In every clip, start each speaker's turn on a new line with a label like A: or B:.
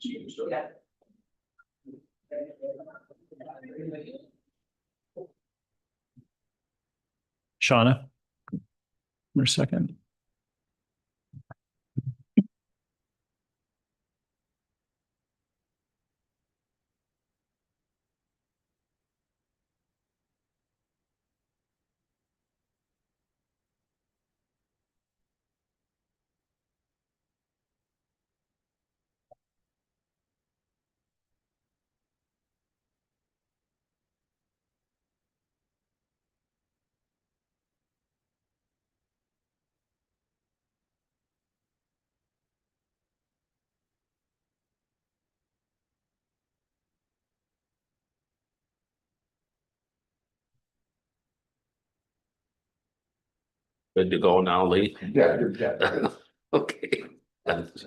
A: Yeah.
B: Shauna, for a second.
C: Good to go now, Lee?
D: Yeah, yeah.
C: Okay.
B: Thanks.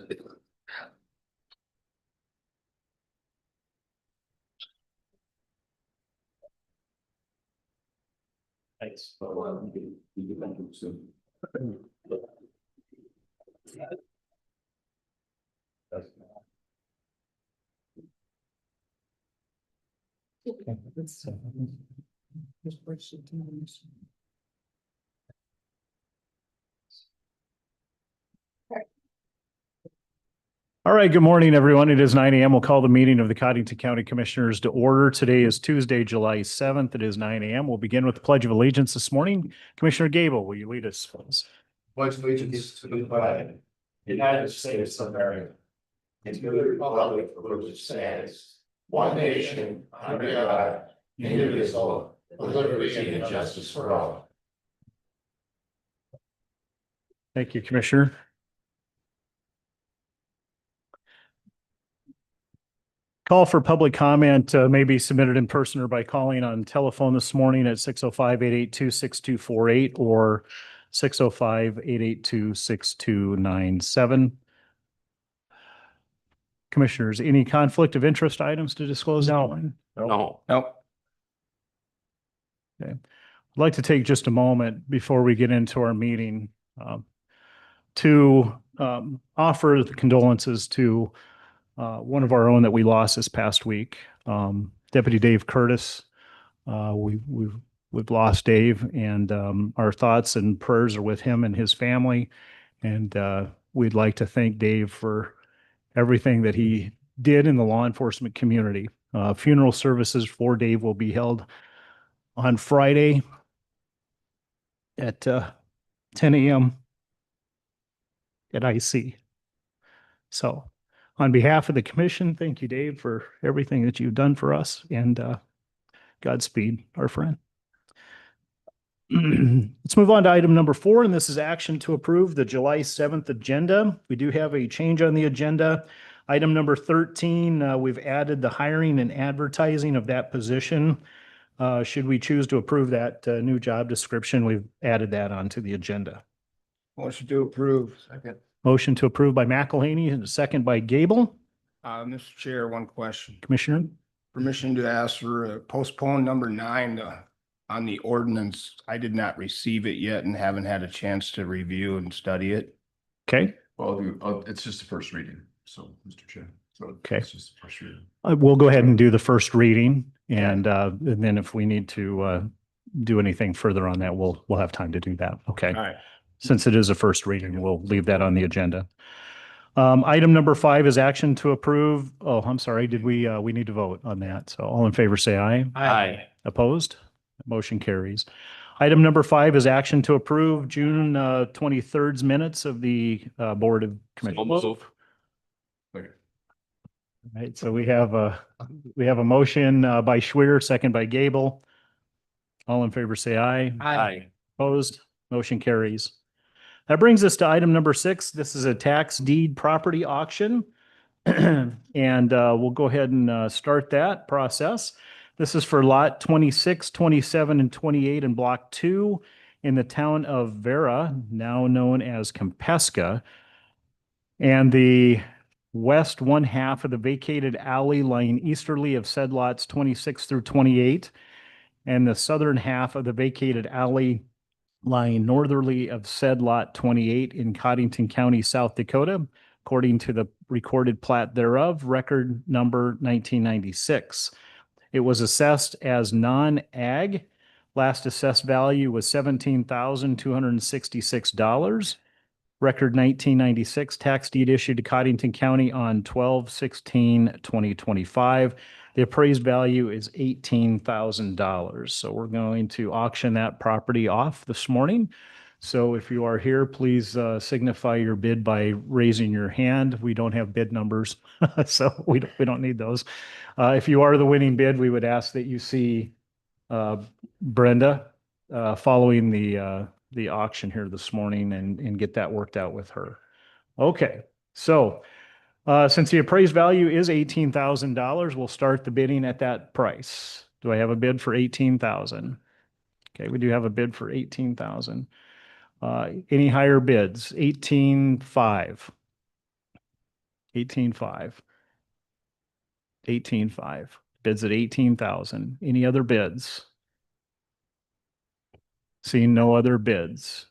B: All right, good morning, everyone. It is 9 a.m. We'll call the meeting of the Codington County Commissioners to order. Today is Tuesday, July 7th. It is 9 a.m. We'll begin with the Pledge of Allegiance this morning. Commissioner Gable, will you lead us, please?
D: Pledge allegiance to the flag, United States of America, and to the republic for which it stands, one nation, under God, indivisible, with liberty and justice for all.
B: Thank you, Commissioner. Call for public comment may be submitted in person or by calling on telephone this morning at 605-882-6248 or 605-882-6297. Commissioners, any conflict of interest items to disclose?
C: No.
D: Nope.
B: Okay. I'd like to take just a moment before we get into our meeting to offer the condolences to one of our own that we lost this past week, Deputy Dave Curtis. We've lost Dave, and our thoughts and prayers are with him and his family. And we'd like to thank Dave for everything that he did in the law enforcement community. Funeral services for Dave will be held on Friday at 10 a.m. at IC. So on behalf of the commission, thank you, Dave, for everything that you've done for us, and Godspeed, our friend. Let's move on to item number 4, and this is action to approve the July 7th agenda. We do have a change on the agenda. Item number 13, we've added the hiring and advertising of that position. Should we choose to approve that new job description, we've added that onto the agenda.
D: Motion to approve. Second.
B: Motion to approve by McElhaney and a second by Gable.
E: Mr. Chair, one question.
B: Commissioner?
E: Permission to ask for postpone number 9 on the ordinance. I did not receive it yet and haven't had a chance to review and study it.
B: Okay.
D: Well, it's just the first reading, so, Mr. Chair. So
B: Okay.
D: it's just the first reading.
B: We'll go ahead and do the first reading, and then if we need to do anything further on that, we'll have time to do that. Okay.
E: All right.
B: Since it is a first reading, we'll leave that on the agenda. Item number 5 is action to approve. Oh, I'm sorry. Did we need to vote on that? So all in favor, say aye.
C: Aye.
B: Opposed? Motion carries. Item number 5 is action to approve June 23rd's minutes of the Board of Commissioners.
C: Move.
D: Okay.
B: Right, so we have a motion by Schwer, second by Gable. All in favor, say aye.
C: Aye.
B: Opposed? Motion carries. That brings us to item number 6. This is a tax deed property auction. And we'll go ahead and start that process. This is for lot 26, 27, and 28 in Block 2 in the town of Vera, now known as Compesca. And the west one half of the vacated alley lying easterly of said lots 26 through 28, and the southern half of the vacated alley lying northerly of said lot 28 in Codington County, South Dakota, according to the recorded plat thereof, record number 1996. It was assessed as non-ag. Last assessed value was $17,266. Record 1996, tax deed issued to Codington County on 12/16/2025. The appraised value is $18,000. So we're going to auction that property off this morning. So if you are here, please signify your bid by raising your hand. We don't have bid numbers, so we don't need those. If you are the winning bid, we would ask that you see Brenda following the auction here this morning and get that worked out with her. Okay, so since the appraised value is $18,000, we'll start the bidding at that price. Do I have a bid for 18,000? Okay, we do have a bid for 18,000. Any higher bids? 18,500. 18,500. 18,500. Bids at 18,000. Any other bids? Seeing no other bids.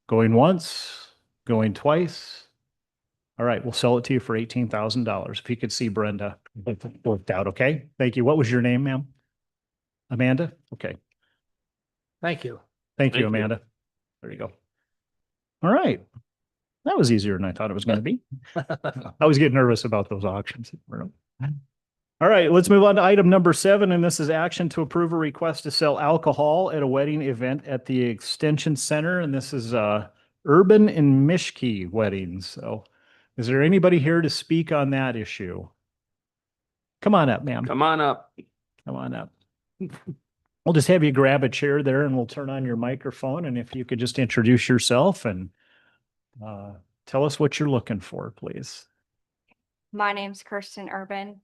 B: Going once, going twice. All right, we'll sell it to you for $18,000. If you could see Brenda, worked out, okay? Thank you. What was your name, ma'am? Amanda? Okay.
A: Thank you.
B: Thank you, Amanda. There you go. All right. That was easier than I thought it was going to be. I always get nervous about those auctions. All right, let's move on to item number 7, and this is action to approve a request to sell alcohol at a wedding event at the Extension Center, and this is Urban and Mishke weddings. So is there anybody here to speak on that issue? Come on up, ma'am.
C: Come on up.
B: Come on up. We'll just have you grab a chair there and we'll turn on your microphone, and if you could just introduce yourself and tell us what you're looking for, please.
F: My name's Kirsten Urban.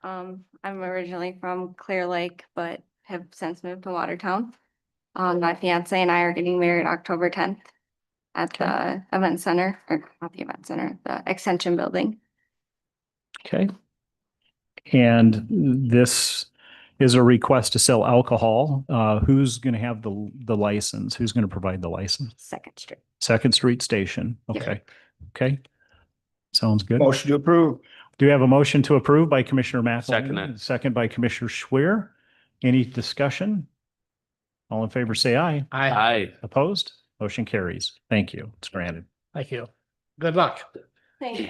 F: I'm originally from Clear Lake, but have since moved to Watertown. My fiance and I are getting married October 10th at the event center, or not the event center, the extension building.
B: Okay. And this is a request to sell alcohol. Who's going to have the license? Who's going to provide the license?
F: Second Street.
B: Second Street Station. Okay. Okay. Sounds good.
E: Motion to approve.
B: Do you have a motion to approve by Commissioner McElhaney?
C: Second it.
B: Second by Commissioner Schwer. Any discussion? All in favor, say aye.
C: Aye.
B: Opposed? Motion carries. Thank you. It's granted.
A: Thank you. Good luck.
F: Thank you.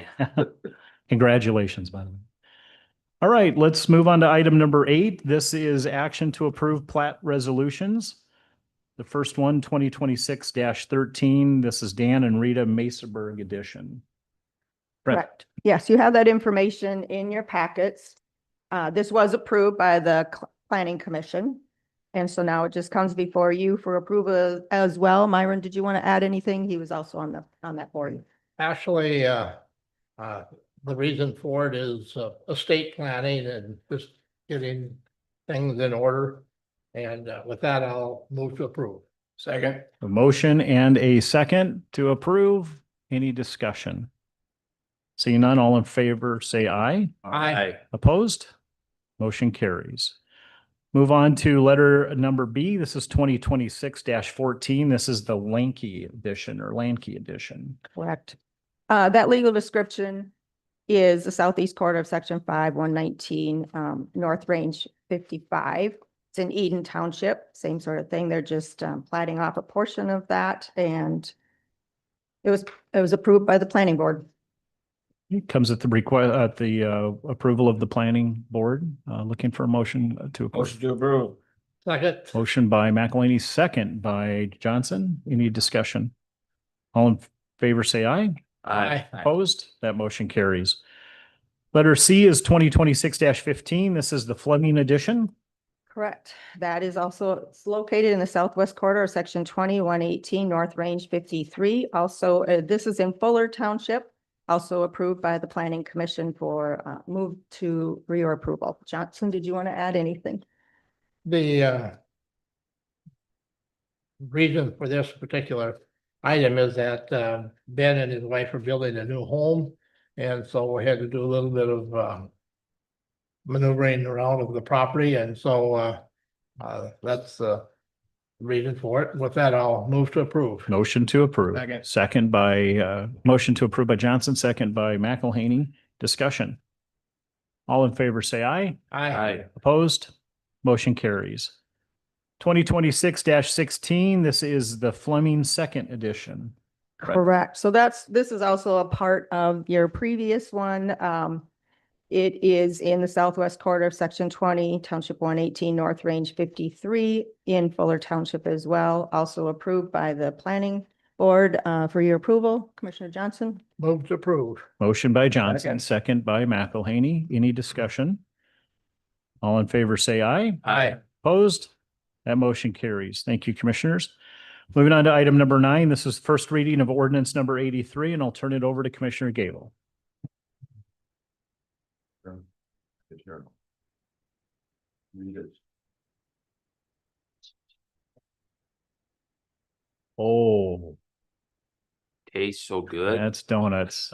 B: Congratulations, by the way. All right, let's move on to item number 8. This is action to approve plat resolutions. The first one, 2026-13. This is Dan and Rita Mesaberg edition. Brett.
G: Correct. Yes, you have that information in your packets. This was approved by the Planning Commission. And so now it just comes before you for approval as well. Myron, did you want to add anything? He was also on that board.
A: Actually, the reason for it is estate planning and just getting things in order. And with that, I'll move to approve.
E: Second.
B: A motion and a second to approve. Any discussion? Seeing none, all in favor, say aye.
A: Aye.
B: Opposed? Motion carries. Move on to letter number B. This is 2026-14. This is the Lanky edition or Lanky edition.
G: Correct. That legal description is the southeast quarter of section 5, 119, North Range 55. It's in Eden Township, same sort of thing. They're just platting off a portion of that, and it was approved by the planning board.
B: It comes at the request, at the approval of the planning board. Looking for a motion to approve.
E: Motion to approve.
A: Second.
B: Motion by McElhaney, second by Johnson. Any discussion? All in favor, say aye.
C: Aye.
B: Opposed? That motion carries. Letter C is 2026-15. This is the Fleming edition.
G: Correct. That is also, it's located in the southwest quarter of section 20, 118, North Range 53. Also, this is in Fuller Township, also approved by the Planning Commission for move to your approval. Johnson, did you want to add anything?
A: The reason for this particular item is that Ben and his wife are building a new home. And so we had to do a little bit of maneuvering around of the property. And so that's the reason for it. With that, I'll move to approve.
B: Motion to approve.
E: Second.
B: Second by, motion to approve by Johnson, second by McElhaney. Discussion. All in favor, say aye.
A: Aye.
B: Opposed? Motion carries. 2026-16, this is the Fleming second edition.
G: Correct. So this is also a part of your previous one. It is in the southwest quarter of section 20, township 118, North Range 53 in Fuller Township as well. Also approved by the planning board for your approval. Commissioner Johnson?
A: Move to approve.
B: Motion by Johnson, second by McElhaney. Any discussion? All in favor, say aye.
A: Aye.
B: Opposed? That motion carries. Thank you, commissioners. Moving on to item number 9. This is first reading of ordinance number 83, and I'll turn it over to Commissioner Gable.
D: Read it.
B: Oh,
C: Tastes so good.
B: that's donuts.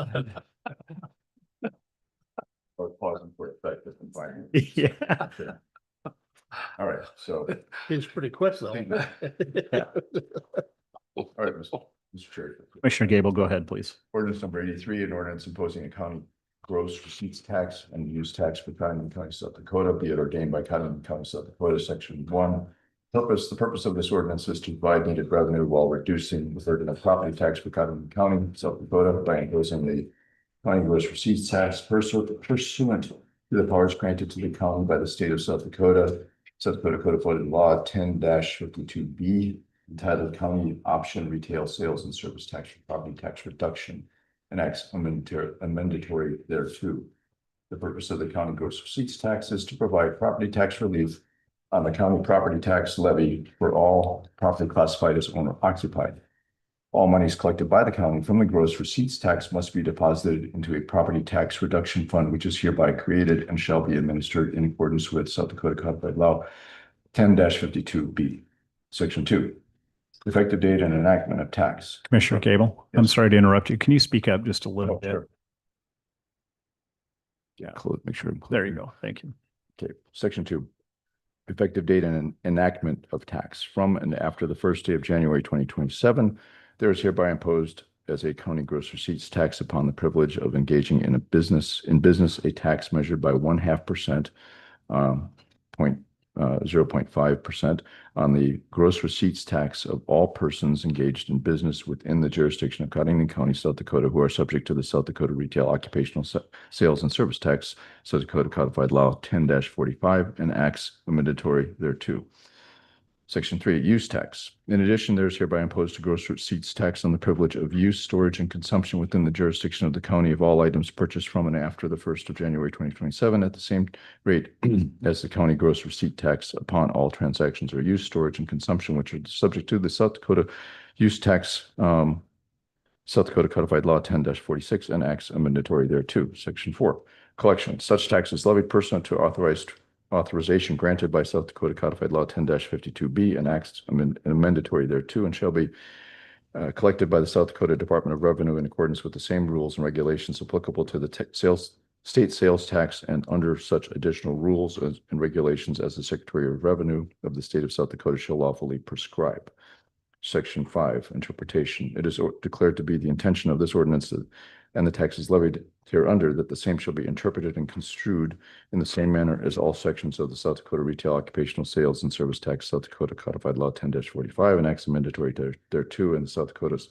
D: Or pausing for effective environment.
B: Yeah.
D: All right, so,
A: He's pretty quick though.
D: all right, Mr. Chair.
B: Commissioner Gable, go ahead, please.
D: Ordinance number 83, an ordinance imposing a county gross receipts tax and use tax for Codington County, South Dakota, be it ordained by Codington County, South Dakota, section 1. The purpose of this ordinance is to provide needed revenue while reducing the burden of property tax for Codington County, South Dakota by imposing the county gross receipts tax pursuant to the powers granted to the county by the state of South Dakota Codified Law 10-52B, entitled County Option Retail Sales and Service Tax for Property Tax Reduction and acts amendatory thereto. The purpose of the county gross receipts tax is to provide property tax relief on the county property tax levy for all property classified as owner occupied. All monies collected by the county from the gross receipts tax must be deposited into a property tax reduction fund, which is hereby created and shall be administered in accordance with South Dakota Codified Law 10-52B. Section 2. Effective date and enactment of tax.
B: Commissioner Gable, I'm
D: Yes.
B: sorry to interrupt you. Can you speak up just a little
D: Oh,
B: bit?
D: sure. Yeah, make sure.
B: There you go. Thank you.
D: Okay, section 2. Effective date and enactment of tax. From and after the first day of January 2027, there is hereby imposed as a county gross receipts tax upon the privilege of engaging in business, a tax measured by 0.5%, 0.5% on the gross receipts tax of all persons engaged in business within the jurisdiction of Codington County, South Dakota, who are subject to the South Dakota Retail Occupational Sales and Service Tax, South Dakota Codified Law 10-45, and acts amendatory thereto. Section 3, use tax. In addition, there is hereby imposed a gross receipts tax on the privilege of use, storage, and consumption within the jurisdiction of the county of all items purchased from and after the 1st of January 2027 at the same rate as the county gross receipt tax upon all transactions or use, storage, and consumption which are subject to the South Dakota use tax, South Dakota Codified Law 10-46, and acts amendatory thereto. Section 4, collection. Such tax is levied pursuant to authorization granted by South Dakota Codified Law 10-52B and acts amendatory thereto, and shall be collected by the South Dakota Department of Revenue in accordance with the same rules and regulations applicable to the state sales tax and under such additional rules and regulations as the Secretary of Revenue of the state of South Dakota shall lawfully prescribe. Section 5, interpretation. It is declared to be the intention of this ordinance and the taxes levied hereunder that the same shall be interpreted and construed in the same manner as all sections of the South Dakota Retail Occupational Sales and Service Tax, South Dakota Codified Law 10-45, and acts amendatory thereto, and the South Dakota's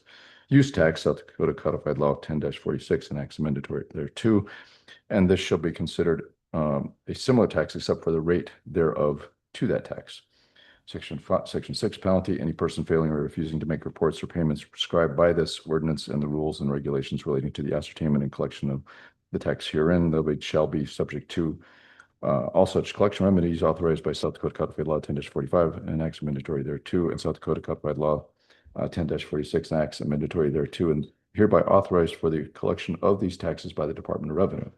D: use tax, South Dakota Codified Law 10-46, and acts amendatory thereto. And this shall be considered a similar tax except for the rate thereof to that tax. Section 6, penalty. Any person failing or refusing to make reports or payments prescribed by this ordinance and the rules and regulations relating to the ascertainment and collection of the tax herein, the shall be subject to all such collection remedies authorized by South Dakota Codified Law 10-45 and acts amendatory thereto, and South Dakota Codified Law 10-46 and acts amendatory thereto, and hereby authorized for the collection of these taxes by the Department of Revenue.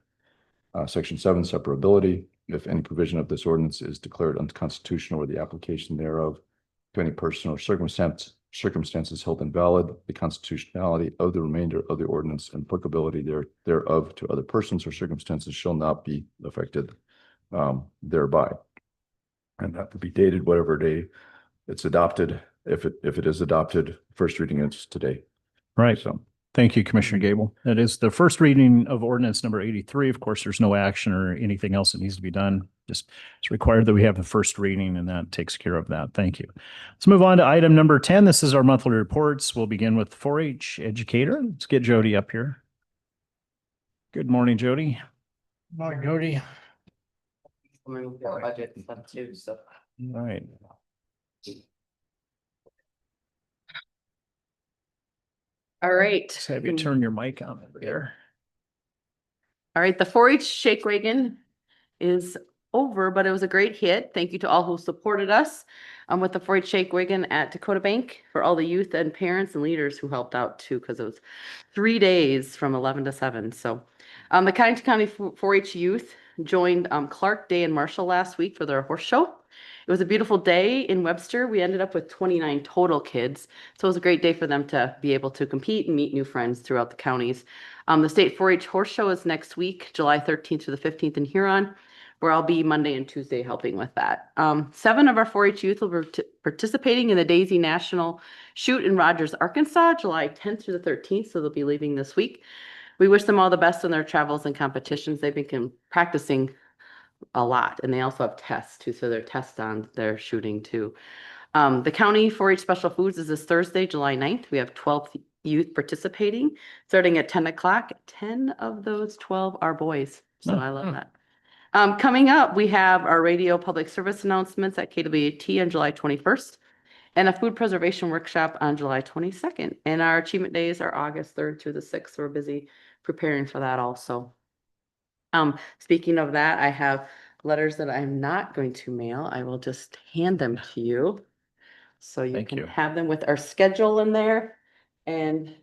D: Section 7, separability. If any provision of this ordinance is declared unconstitutional or the application thereof to any person or circumstances held invalid, the constitutionality of the remainder of the ordinance and applicability thereof to other persons or circumstances shall not be affected thereby. And that would be dated whatever day
H: it's adopted. If it is adopted, first reading is today.
B: Right.
H: So
B: Thank you, Commissioner Gable. That is the first reading of ordinance number 83. Of course, there's no action or anything else that needs to be done. Just it's required that we have the first reading and that takes care of that. Thank you. Let's move on to item number 10. This is our monthly reports. We'll begin with 4-H educator. Let's get Jody up here. Good morning, Jody.
A: Morning, Jody.
I: Budget and stuff too, so.
B: All right.
I: All right.
B: Let's have you turn your mic on over there.
I: All right, the 4-H Shake Wagon is over, but it was a great hit. Thank you to all who supported us with the 4-H Shake Wagon at Dakota Bank, for all the youth and parents and leaders who helped out too, because it was 3 days from 11 to 7. So the Codington County 4-H youth joined Clark Day and Marshall last week for their horse show. It was a beautiful day in Webster. We ended up with 29 total kids. So it was a great day for them to be able to compete and meet new friends throughout the counties. The state 4-H horse show is next week, July 13th through the 15th in Huron, where I'll be Monday and Tuesday helping with that. 7 of our 4-H youth will be participating in the Daisy National Shoot in Rogers, Arkansas, July 10th through the 13th. So they'll be leaving this week. We wish them all the best in their travels and competitions. They've been practicing a lot, and they also have tests too. So they're tests on their shooting too. The county 4-H Special Foods is this Thursday, July 9th. We have 12 youth participating, starting at 10 o'clock. 10 of those 12 are boys. So I love that. Coming up, we have our radio public service announcements at KWT on July 21st and a food preservation workshop on July 22nd. And our achievement days are August 3rd through the 6th. So we're busy preparing for that also. Speaking of that, I have letters that I'm not going to mail. I will just hand them to you. So you
B: Thank
I: can
B: you.
I: have them with our schedule in there. And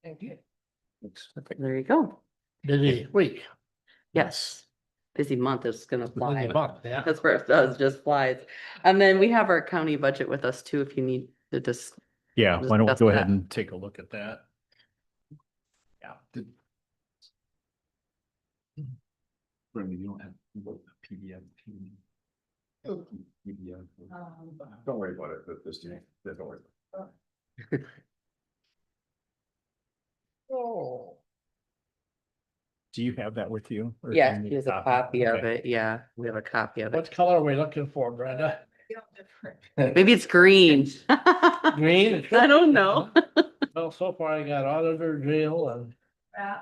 I: there you go.
A: Busy week.
I: Yes. Busy month is gonna fly.
A: Busy month, yeah.
I: That's where it does, just flies. And then we have our county budget with us too, if you need to just.
B: Yeah, why don't we
I: discuss
B: go ahead
I: that.
B: and take a look at that? Yeah.
H: Brenda, you don't have PDF. Don't worry about it, this, don't worry.
A: Oh.
B: Do you have that with you? Or do
I: Yeah,
B: you need
I: here's a copy of
B: Okay.
I: it. Yeah, we have a copy of
A: What
I: it.
A: color are we looking for, Brenda?
I: Maybe it's green.
A: Green?
I: I don't know.
A: Well, so far I got auditor, jail and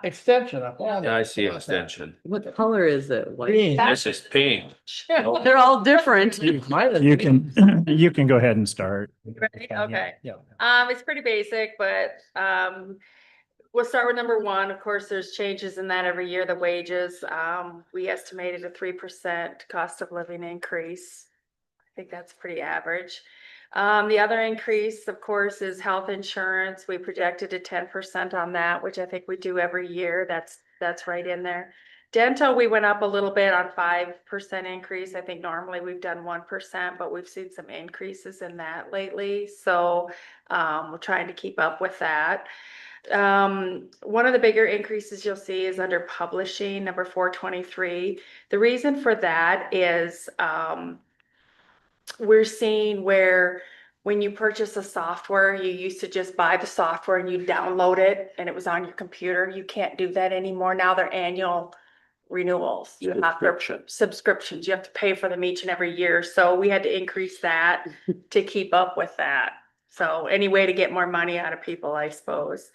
A: extension.
C: Yeah, I see extension.
I: What color is it? White?
A: Green.
C: This is pink.
I: They're all different.
B: You can, you can go ahead and start.
J: Ready? Okay.
B: Yeah.
J: It's pretty basic, but we'll start with number 1. Of course, there's changes in that every year, the wages. We estimated a 3% cost of living increase. I think that's pretty average. The other increase, of course, is health insurance. We projected a 10% on that, which I think we do every year. That's right in there. Dental, we went up a little bit on 5% increase. I think normally we've done 1%, but we've seen some increases in that lately. So we're trying to keep up with that. One of the bigger increases you'll see is under publishing, number 423. The reason for that is we're seeing where when you purchase a software, you used to just buy the software and you download it and it was on your computer. You can't do that anymore. Now they're annual renewals. You have to subscriptions. You have to pay for them each and every year. So we had to increase that to keep up with that. So any way to get more money out of people, I suppose.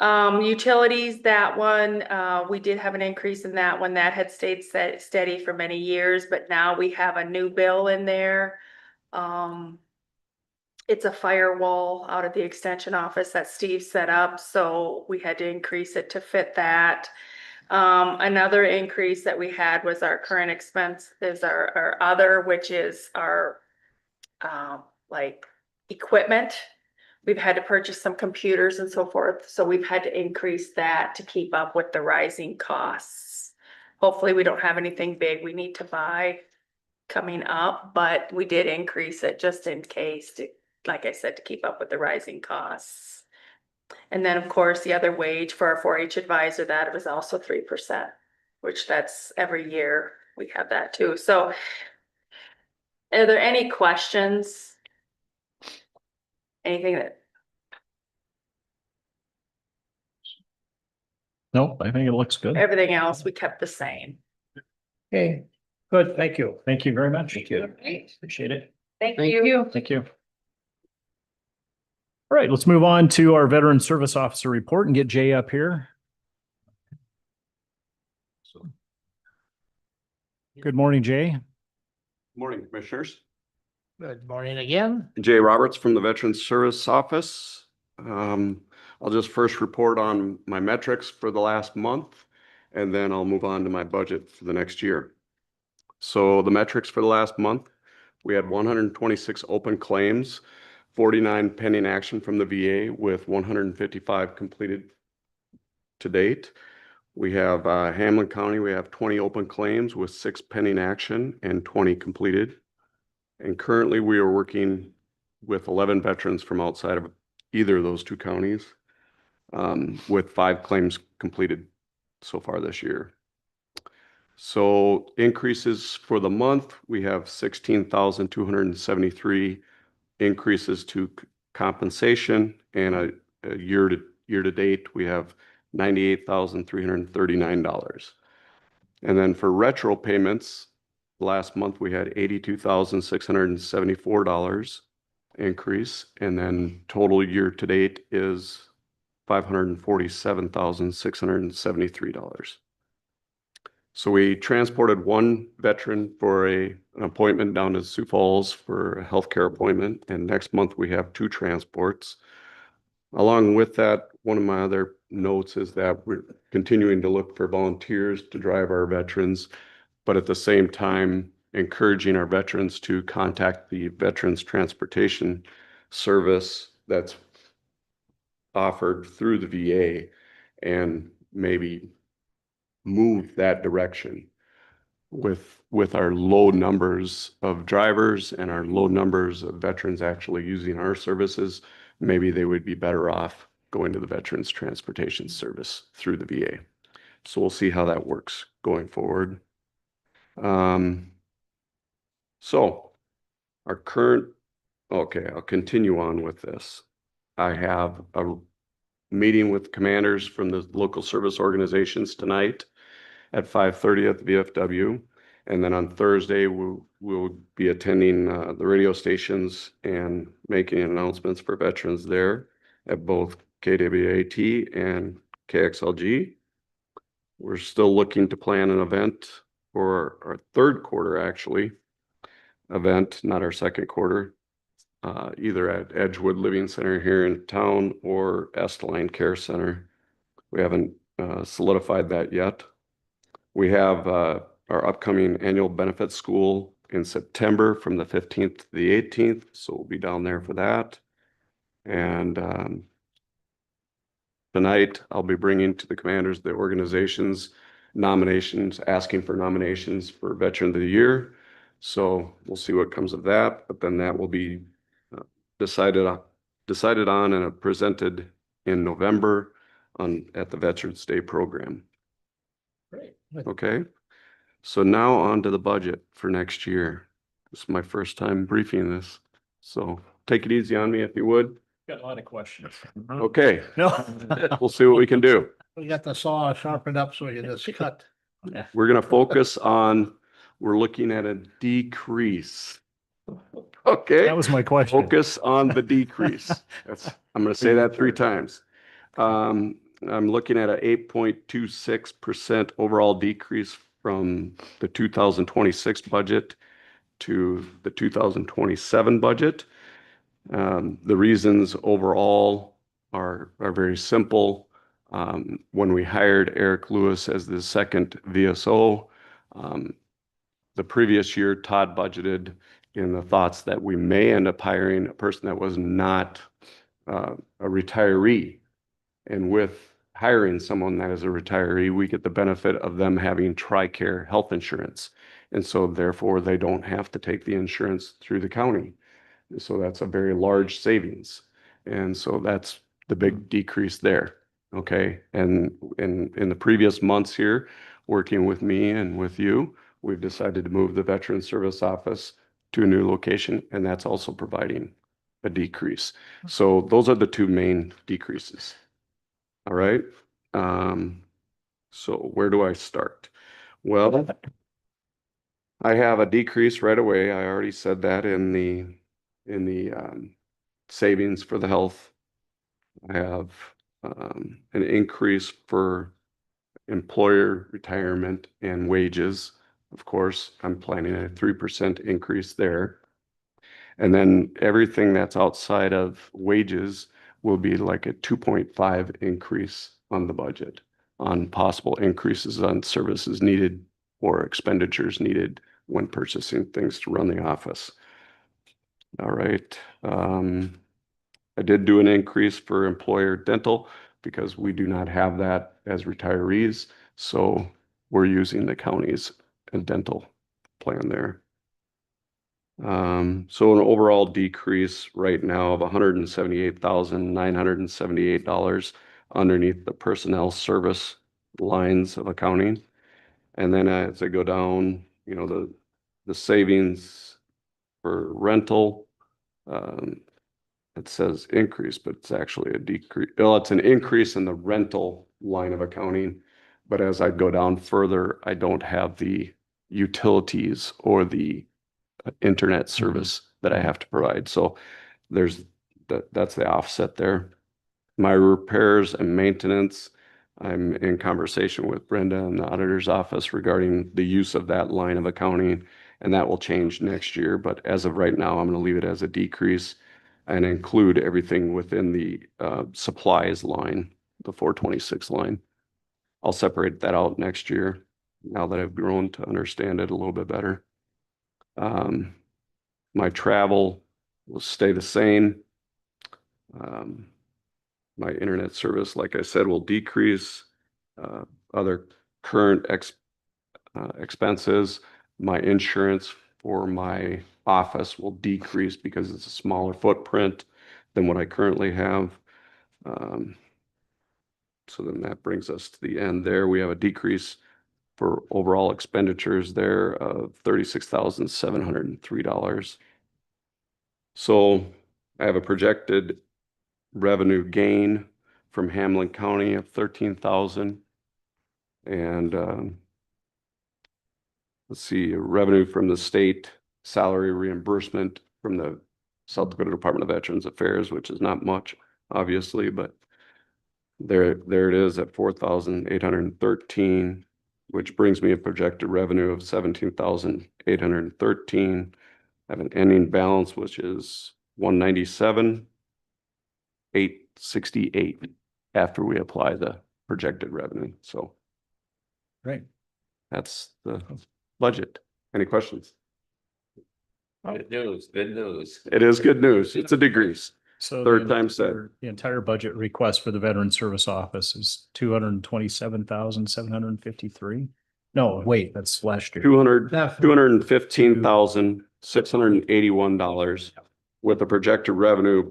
J: Utilities, that one, we did have an increase in that one. That had stayed steady for many years, but now we have a new bill in there. It's a firewall out of the extension office that Steve set up, so we had to increase it to fit that. Another increase that we had was our current expense is our other, which is our like equipment. We've had to purchase some computers and so forth, so we've had to increase that to keep up with the rising costs. Hopefully we don't have anything big we need to buy coming up, but we did increase it just in case to, like I said, to keep up with the rising costs. And then of course, the other wage for our 4-H advisor, that was also 3%, which that's every year we have that too. So Are there any questions? Anything that,
B: Nope, I think it looks good.
J: everything else we kept the same?
A: Okay, good, thank you.
B: Thank you very much. Thank you. Appreciate it.
J: Thank
I: Thank
J: you.
B: Thank you. All right, let's move on to our Veteran Service Officer report and get Jay up here. Good morning, Jay.
K: Morning, Commissioners.
A: Good morning again.
K: Jay Roberts from the Veterans Service Office. I'll just first report on my metrics for the last month, and then I'll move on to my budget for the next year. So the metrics for the last month, we had 126 open claims, 49 pending action from the VA with 155 completed to date. We have Hamlin County, we have 20 open claims with 6 pending action and 20 completed. And currently we are working with 11 veterans from outside of either of those 2 counties, with 5 claims completed so far this year. So increases for the month, we have 16,273 increases to compensation, and a year to date, we have $98,339. And then for retro payments, last month we had $82,674 increase, and then total year to date is $547,673. So we transported 1 veteran for an appointment down to Sioux Falls for a healthcare appointment, and next month we have 2 transports. Along with that, one of my other notes is that we're continuing to look for volunteers to drive our veterans, but at the same time, encouraging our veterans to contact the Veterans Transportation Service that's offered through the VA and maybe move that direction. With our low numbers of drivers and our low numbers of veterans actually using our services, maybe they would be better off going to the Veterans Transportation Service through the VA. So we'll see how that works going forward. So our current, okay, I'll continue on with this. I have a meeting with commanders from the local service organizations tonight at 5:30 at the VFW. And then on Thursday, we'll be attending the radio stations and making announcements for veterans there at both KWAT and KXLG. We're still looking to plan an event for our 3rd quarter, actually, event, not our 2nd quarter, either at Edgewood Living Center here in town or Esteline Care Center. We haven't solidified that yet. We have our upcoming annual benefits school in September from the 15th to the 18th, so we'll be down there for that. And tonight, I'll be bringing to the commanders the organization's nominations, asking for nominations for Veteran of the Year. So we'll see what comes of that, but then that will be decided on and presented in November at the Veterans Day program.
A: Great.
K: Okay, so now on to the budget for next year. This is my first time briefing this, so take it easy on me if you would.
B: Got a lot of questions.
K: Okay,
B: No.
K: we'll see what we can do.
A: We got the saw sharpened up so you can just cut.
K: We're gonna focus on, we're looking at a decrease. Okay.
B: That was my question.
K: Focus on the decrease. I'm gonna say that 3 times. I'm looking at a 8.26% overall decrease from the 2026 budget to the 2027 budget. The reasons overall are very simple. When we hired Eric Lewis as the 2nd VSO, the previous year, Todd budgeted in the thoughts that we may end up hiring a person that was not a retiree. And with hiring someone that is a retiree, we get the benefit of them having TRICARE health insurance. And so therefore, they don't have to take the insurance through the county. So that's a very large savings. And so that's the big decrease there. Okay. And in the previous months here, working with me and with you, we've decided to move the Veteran Service Office to a new location, and that's also providing a decrease. So those are the two main decreases. All right. So where do I start? Well, I have a decrease right away. I already said that in the savings for the health. I have an increase for employer retirement and wages. Of course, I'm planning a 3% increase there. And then everything that's outside of wages will be like a 2.5 increase on the budget on possible increases on services needed or expenditures needed when purchasing things to run the office. All right. I did do an increase for employer dental because we do not have that as retirees. So we're using the county's dental plan there. So an overall decrease right now of $178,978 underneath the personnel service lines of accounting. And then as I go down, you know, the savings for rental, it says increase, but it's actually a decrease. Well, it's an increase in the rental line of accounting. But as I go down further, I don't have the utilities or the internet service that I have to provide. So that's the offset there. My repairs and maintenance, I'm in conversation with Brenda in the auditor's office regarding the use of that line of accounting, and that will change next year. But as of right now, I'm going to leave it as a decrease and include everything within the supplies line, the 426 line. I'll separate that out next year now that I've grown to understand it a little bit better. My travel will stay the same. My internet service, like I said, will decrease. Other current expenses, my insurance for my office will decrease because it's a smaller footprint than what I currently have. So then that brings us to the end there. We have a decrease for overall expenditures there of $36,703. So I have a projected revenue gain from Hamlin County of 13,000. And let's see, revenue from the state salary reimbursement from the South Dakota Department of Veterans Affairs, which is not much, obviously, but there it is at 4,813, which brings me a projected revenue of 17,813. I have an ending balance, which is 197,868 after we apply the projected revenue. So
B: Right.
K: that's the budget. Any questions?
C: Good news, good news.
K: It is good news. It's a decrease.
B: So
K: Third time said.
B: The entire budget request for the Veteran Service Office is $227,753. No, wait, that's last year.
K: $215,681 with a projected revenue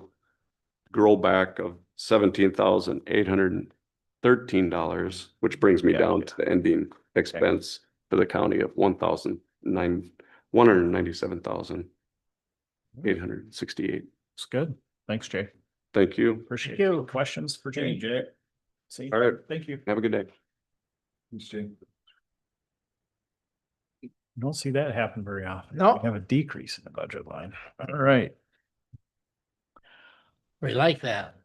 K: grow back of $17,813, which brings me down to the ending expense for the county of $197,868.
B: It's good. Thanks, Jay.
K: Thank you.
B: Appreciate it. Questions for Jay? See?
K: All right.
B: Thank you.
K: Have a good day.
B: You don't see that happen very often.
A: No.
B: We have a decrease in the budget line. All right.
A: We like that.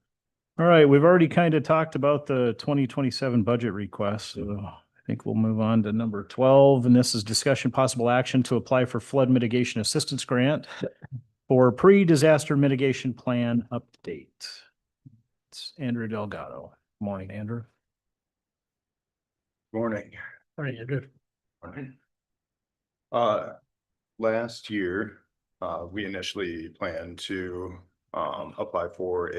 B: All right, we've already kind of talked about the 2027 budget request, so I think we'll move on to number 12, and this is discussion possible action to apply for flood mitigation assistance grant for pre-disaster mitigation plan update. It's Andrew Delgado. Morning, Andrew.
E: Morning.
A: All right, Andrew.
E: Last year, we initially planned to apply for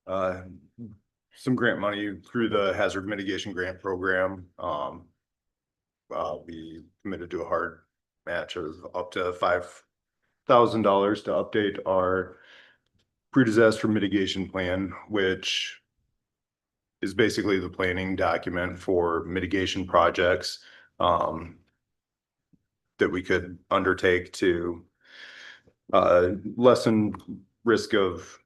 E: some grant money through the hazard mitigation grant program. We committed to a hard match of up to $5,000 to update our pre-disaster mitigation plan, which is basically the planning document for mitigation projects that we could undertake to lessen risk of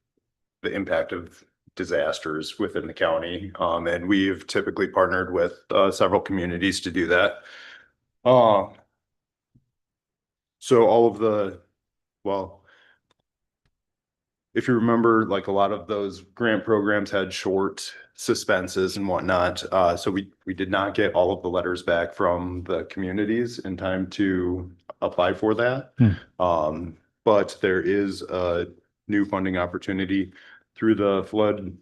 E: the impact of disasters within the county. And we've typically partnered with several communities to do that. So all of the, well, if you remember, like a lot of those grant programs had short suspenses and whatnot. So we did not get all of the letters back from the communities in time to apply for that. But there is a new funding opportunity through the flood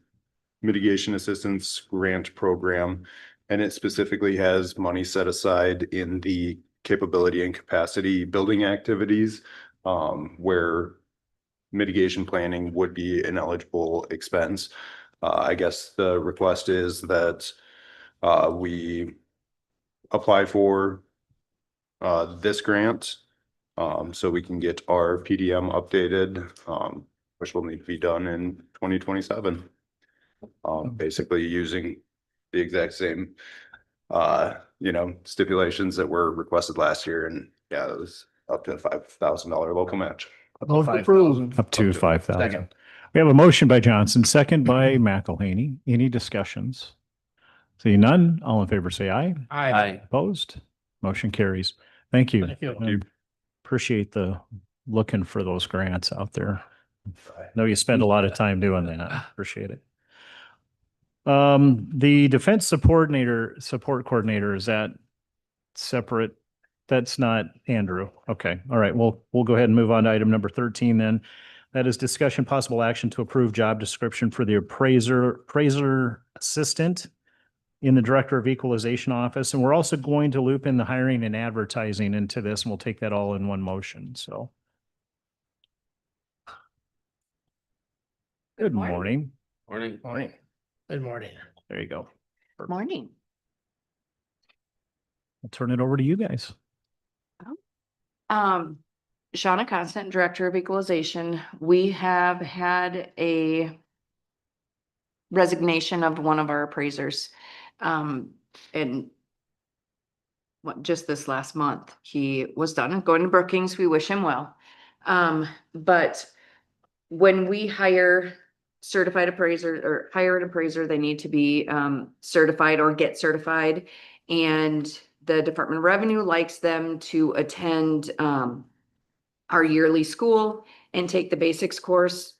E: mitigation assistance grant program. And it specifically has money set aside in the capability and capacity building activities, where mitigation planning would be an eligible expense. I guess the request is that we apply for this grant so we can get our PDM updated, which will need to be done in 2027. Basically using the exact same stipulations that were requested last year, and yeah, it was up to $5,000 local match.
B: Up to 5,000. We have a motion by Johnson, second by McElhaney. Any discussions? Seeing none, all in favor say aye.
A: Aye.
B: Opposed? Motion carries. Thank you.
A: Thank you.
B: Appreciate the looking for those grants out there. Know you spend a lot of time doing that. Appreciate it. The defense support coordinator, is that separate? That's not Andrew. Okay. All right. We'll go ahead and move on to item number 13 then. That is discussion possible action to approve job description for the appraiser assistant in the Director of Equalization Office. And we're also going to loop in the hiring and advertising into this, and we'll take that all in one motion. So. Good morning.
C: Morning.
A: Morning. Good morning.
B: There you go.
I: Morning.
B: I'll turn it over to you guys.
I: Shauna Constant, Director of Equalization. We have had a resignation of one of our appraisers. And just this last month, he was done and going to Brookings. We wish him well. But when we hire certified appraiser or hire an appraiser, they need to be certified or get certified. And the Department of Revenue likes them to attend our yearly school and take the basics course,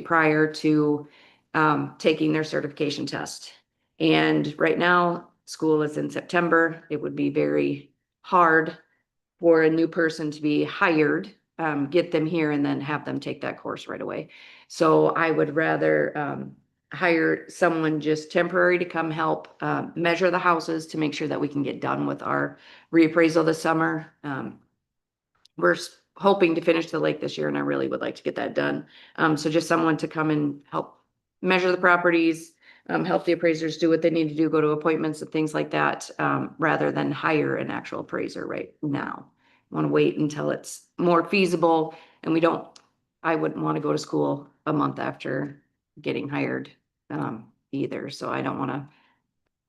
I: prior to taking their certification test. And right now, school is in September. It would be very hard for a new person to be hired, get them here and then have them take that course right away. So I would rather hire someone just temporary to come help measure the houses to make sure that we can get done with our reappraisal this summer. We're hoping to finish the lake this year, and I really would like to get that done. So just someone to come and help measure the properties, help the appraisers do what they need to do, go to appointments and things like that, rather than hire an actual appraiser right now. I want to wait until it's more feasible, and I wouldn't want to go to school a month after getting hired either. So I don't want to.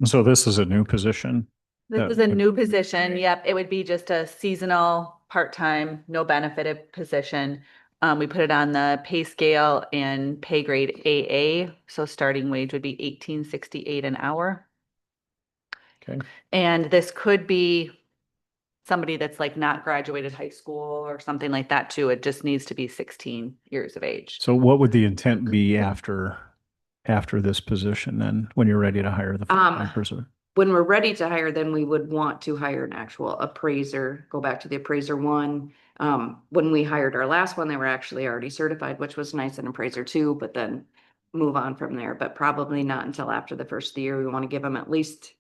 B: So this is a new position?
L: This is a new position. Yep, it would be just a seasonal, part-time, no benefited position. We put it on the pay scale in pay grade AA, so starting wage would be $18.68 an hour.
B: Okay.
L: And this could be somebody that's like not graduated high school or something like that too. It just needs to be 16 years of age.
B: So what would the intent be after this position then, when you're ready to hire the full-time person?
I: When we're ready to hire, then we would want to hire an actual appraiser, go back to the appraiser one. When we hired our last one, they were actually already certified, which was nice, an appraiser too, but then move on from there, but probably not until after the first of the year. We want to give them at least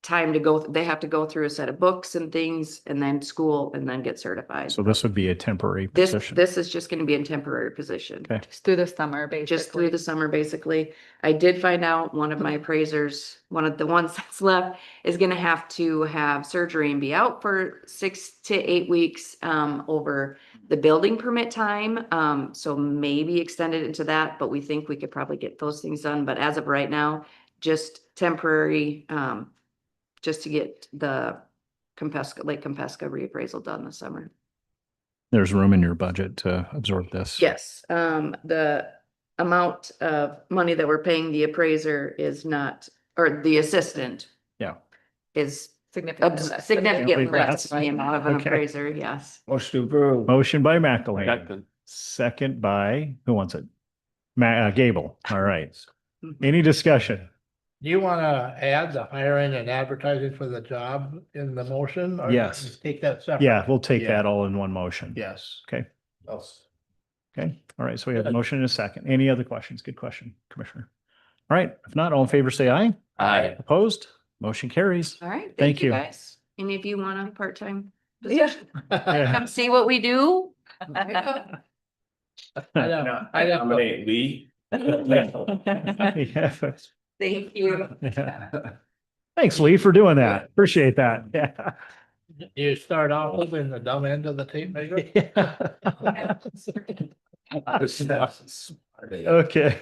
I: time to go. They have to go through a set of books and things and then school and then get certified.
B: So this would be a temporary position?
I: This is just going to be a temporary position.
B: Okay.
L: Just through the summer, basically.
I: Just through the summer, basically. I did find out one of my appraisers, one of the ones that's left, is gonna have to have surgery and be out for 6 to 8 weeks over the building permit time. So maybe extend it into that, but we think we could probably get those things done. But as of right now, just temporary, just to get the Lake Compesca reappraisal done this summer.
B: there's room in your budget to absorb this.
I: Yes, the amount of money that we're paying the appraiser is not, or the assistant.
B: Yeah.
I: Is
L: Significantly less.
I: significantly
B: Significantly
I: less than the amount of an
B: Okay.
I: appraiser, yes.
A: Motion to approve.
B: Motion by McElhaney,
C: Second.
B: second by, who wants it? Gable. All right. Any discussion?
A: Do you want to add the hiring and advertising for the job in the motion? Or
B: Yes.
A: take that separate?
B: Yeah, we'll take
A: Yeah.
B: that all in one motion.
A: Yes.
B: Okay. Okay. All right. So we have a motion and a second. Any other questions? Good question, Commissioner. All right. If not, all in favor, say aye.
C: Aye.
B: Opposed? Motion carries.
I: All right,
B: Thank
I: thank you
B: you.
I: guys. And if you want a part-time
L: Yeah.
I: position,
B: Yeah.
I: come see what we do.
A: I know.
C: Nominate Lee.
B: Yeah.
I: Thank you.
B: Yeah. Thanks, Lee, for doing that. Appreciate that. Yeah.
A: You start off holding the dumb end of the tape measure?
B: Okay.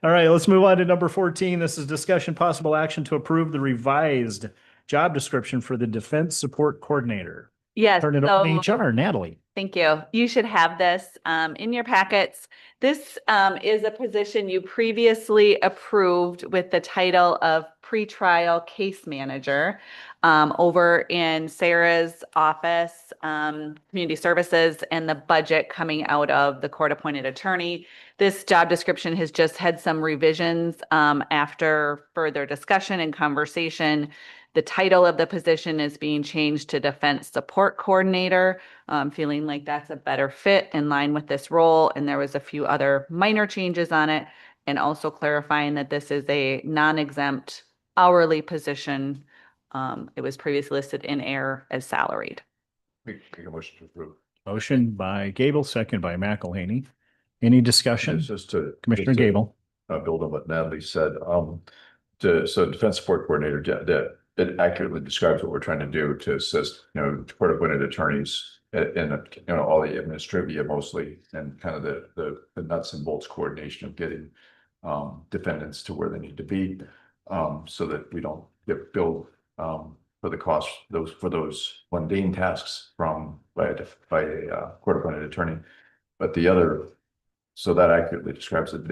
B: All right, let's move on to number 14. This is discussion possible action to approve the revised job description for the Defense Support Coordinator.
L: Yes.
B: Turn it over
L: so-
B: to HR, Natalie.
L: Thank you. You should have this in your packets. This is a position you previously approved with the title of pretrial case manager over in Sarah's office, community services, and the budget coming out of the court-appointed attorney. This job description has just had some revisions after further discussion and conversation. The title of the position is being changed to Defense Support Coordinator, feeling like that's a better fit in line with this role. And there was a few other minor changes on it, and also clarifying that this is a non-exempt hourly position. It was previously listed in error as salaried.
H: Make a motion to approve.
B: Motion by Gable, second by McElhaney. Any discussion?
H: Just to.
B: Commissioner
H: just to,
B: Gable.
H: Build on what Natalie said, so Defense Support Coordinator, that it accurately describes what we're trying to do to assist, court-appointed attorneys in, all the administrivia mostly, and kind of the nuts and bolts coordination of getting defendants to where they need to be, so that we don't get billed for the cost for those mundane tasks by a court-appointed attorney. But the other, so that accurately describes it.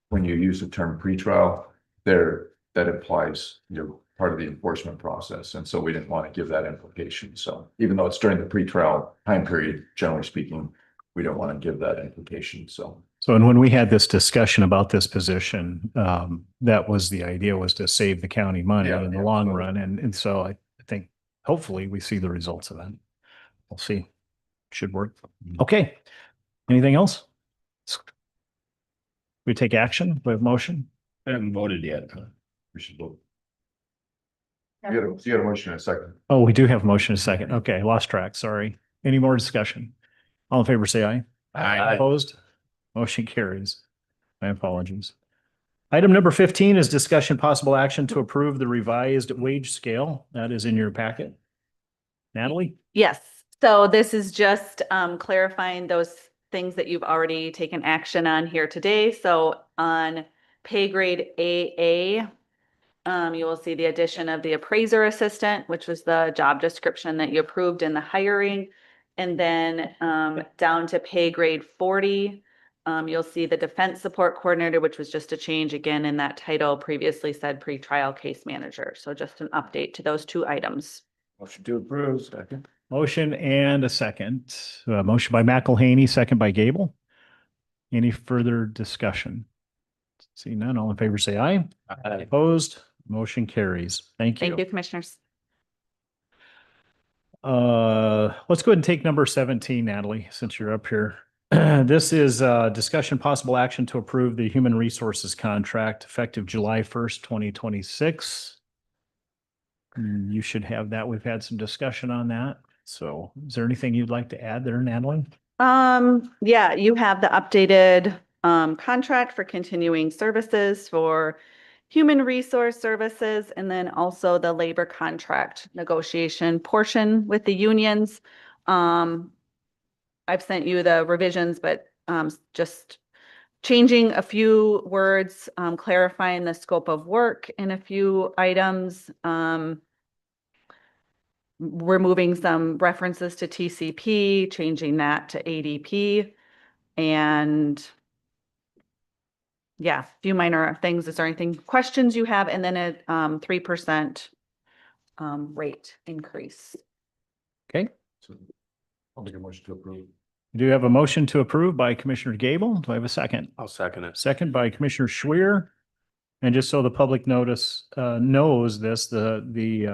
H: When you use the term pretrial, that implies you're part of the enforcement process. And so we didn't want to give that implication. So even though it's during the pretrial time period, generally speaking, we don't want to give that implication. So
B: And when we had this discussion about this position, that was the idea, was to save the county money
H: Yeah,
B: in the
H: yeah,
B: long
H: absolutely.
B: run. And so I think hopefully we see the results of that. We'll see. Should work. Okay. Anything else? We take action with motion?
C: Haven't voted yet.
H: we should vote. You got a motion in a second.
B: Oh, we do have motion in a second. Okay, lost track. Sorry. Any more discussion? All in favor, say aye.
C: Aye.
B: Opposed? Motion carries. My apologies. Item number 15 is discussion possible action to approve the revised wage scale. That is in your packet. Natalie?
L: Yes, so this is just clarifying those things that you've already taken action on here today. So on pay grade AA, you will see the addition of the appraiser assistant, which was the job description that you approved in the hiring. And then down to pay grade 40, you'll see the defense support coordinator, which was just a change again in that title, previously said pretrial case manager. So just an update to those two items.
C: Motion to approve. Second.
B: Motion and a second. Motion by McElhaney, second by Gable. Any further discussion? See none, all in favor, say aye.
C: Aye.
B: Opposed? Motion carries. Thank you.
L: Thank you, commissioners.
B: Let's go ahead and take number 17, Natalie, since you're up here. This is discussion possible action to approve the human resources contract effective July 1st, 2026. You should have that. We've had some discussion on that. So is there anything you'd like to add there, Natalie?
L: Yeah, you have the updated contract for continuing services for human resource services, and then also the labor contract negotiation portion with the unions. I've sent you the revisions, but just changing a few words, clarifying the scope of work in a few items. removing some references to TCP, changing that to ADP. And yeah, a few minor things. Is there anything, questions you have? And then a 3% rate increase.
B: Okay.
H: So I'll make a motion to approve.
B: We do have a motion to approve by Commissioner Gable. Do I have a second?
C: I'll second it.
B: Second by Commissioner Schwer. And just so the public knows this, this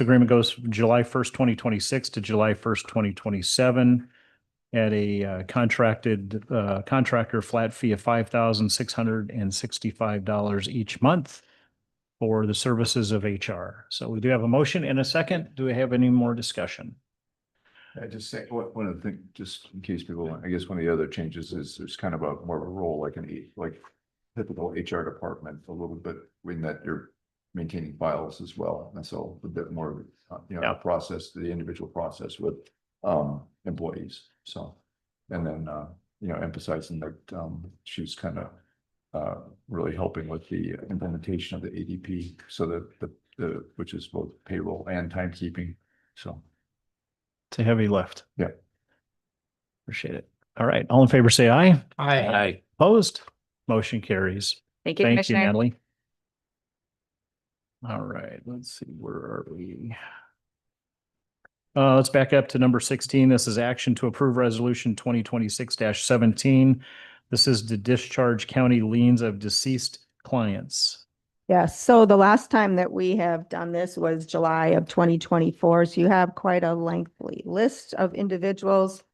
B: agreement goes from July 1st, 2026 to July 1st, 2027 at a contractor flat fee of $5,665 each month for the services of HR. So we do have a motion and a second. Do we have any more discussion?
H: I just say, one of the things, just in case people, I guess one of the other changes is there's kind of a more of a role like like typical HR department, a little bit in that you're maintaining files as well. And so a bit more,
B: Yeah.
H: process, the individual process with employees. So, and then, emphasizing that she's kind of really helping with the implementation of the ADP, so that the which is both payroll and timekeeping. So.
B: It's a heavy lift.
H: Yeah.
B: Appreciate it. All right. All in favor, say aye.
C: Aye.
B: Opposed? Motion carries.
L: Thank you,
B: Thank you,
L: Commissioner.
B: Natalie. All right, let's see, where are we? Let's back up to number 16. This is action to approve resolution 2026-17. This is to discharge county liens of deceased clients.
G: Yes, so the last time that we have done this was July of 2024. So you have quite a lengthy list of individuals.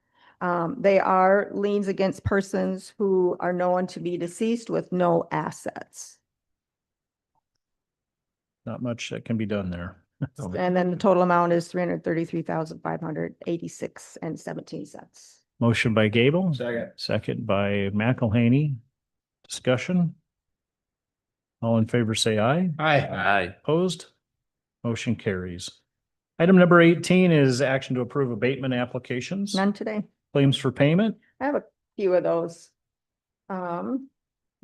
G: They are liens against persons who are known to be deceased with no assets.
B: Not much that can be done there.
G: And then the total amount is $333,586.17.
B: Motion by Gable.
C: Second.
B: Second by McElhaney. Discussion. All in favor, say aye.
C: Aye.
B: Opposed? Motion carries. Item number 18 is action to approve abatement applications.
G: None today.
B: Claims for payment.
G: I have a few of those.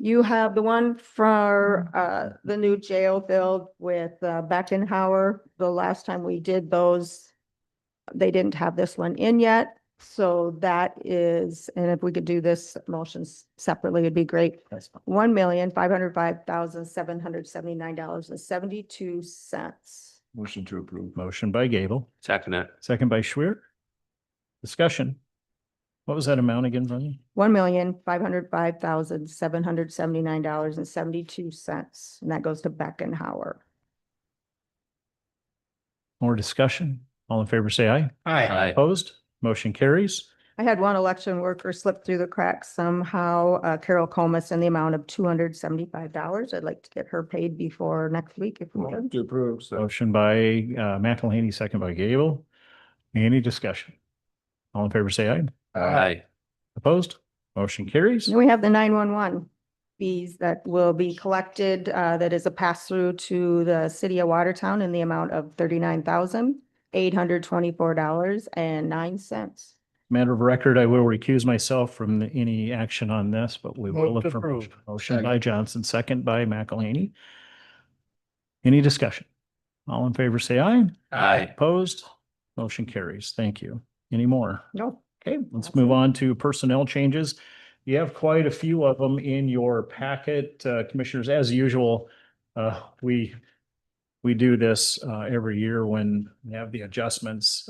G: You have the one for the new jail build with Beckenhauer. The last time we did those, they didn't have this one in yet. So that is, and if we could do this motions separately, it'd be great. $1,505,779.72.
H: Motion to approve.
B: Motion by Gable,
C: Second it.
B: second by Schwer. Discussion. What was that amount again, Ronnie?
G: $1,505,779.72. And that goes to Beckenhauer.
B: More discussion? All in favor, say aye.
C: Aye.
B: Opposed? Motion carries.
G: I had one election worker slip through the cracks somehow, Carol Comus, in the amount of $275. I'd like to get her paid before next week if we
H: Motion
G: can.
H: to approve.
B: Motion by McElhaney, second by Gable. Any discussion? All in favor, say aye.
C: Aye.
B: Opposed? Motion carries.
G: Then we have the 911 fees that will be collected, that is a pass-through to the city of Watertown in the amount of $39,824.09.
B: Matter of record, I will recuse myself from any action on this, but we will
A: Move
B: look
A: to
B: for
A: approve.
B: motion by Johnson, second by McElhaney. Any discussion? All in favor, say aye.
C: Aye.
B: Opposed? Motion carries. Thank you. Any more?
G: No.
B: Okay, let's move on to personnel changes. You have quite a few of them in your packet, commissioners. As usual, we do this every year when we have the adjustments.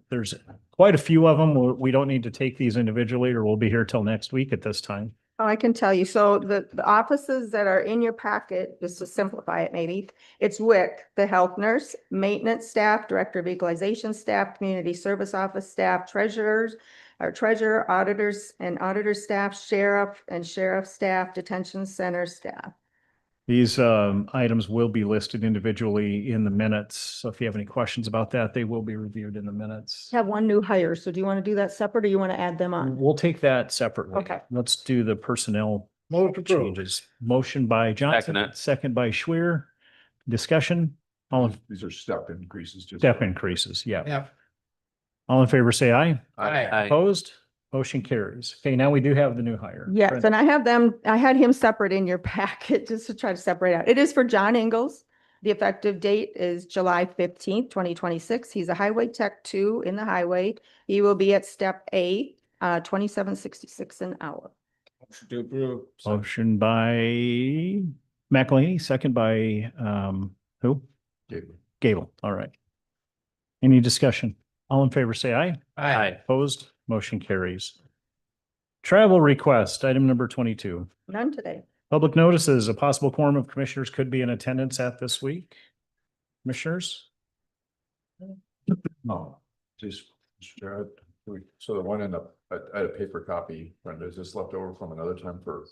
B: There's quite a few of them. We don't need to take these individually, or we'll be here till next week at this time.
G: Oh, I can tell you. So the offices that are in your packet, just to simplify it maybe, it's WIC, the health nurse, maintenance staff, director of equalization staff, community service office staff, treasurers, or treasurer, auditors and auditor staff, sheriff and sheriff staff, detention center staff.
B: These items will be listed individually in the minutes. So if you have any questions about that, they will be reviewed in the minutes.
G: Have one new hire. So do you want to do that separate or you want to add them on?
B: We'll take that separately.
G: Okay.
B: Let's do the personnel
A: Move to approve.
B: changes. Motion by Johnson,
C: Second it.
B: second by Schwer. Discussion, all in
H: These are step increases. Just
B: step increases, yeah.
A: Yeah.
B: All in favor, say aye.
C: Aye.
B: Opposed? Motion carries. Okay, now we do have the new hire.
G: Yes,
B: Brenda.
G: and I had him separate in your packet just to try to separate out. It is for John Ingalls. The effective date is July 15th, 2026. He's a Highway Tech 2 in the highway. He will be at step A, $27.66 an hour.
D: To approve.
B: Motion by McElhaney, second by, who?
H: Gable.
B: Gable. All right. Any discussion? All in favor, say aye.
C: Aye.
B: Opposed? Motion carries. Travel request, item number 22.
G: None today.
B: Public notices, a possible quorum of commissioners could be in attendance at this week. Commissioners?
H: No, just, so the one in the, I had a paper copy, Brenda, is this left over from another time for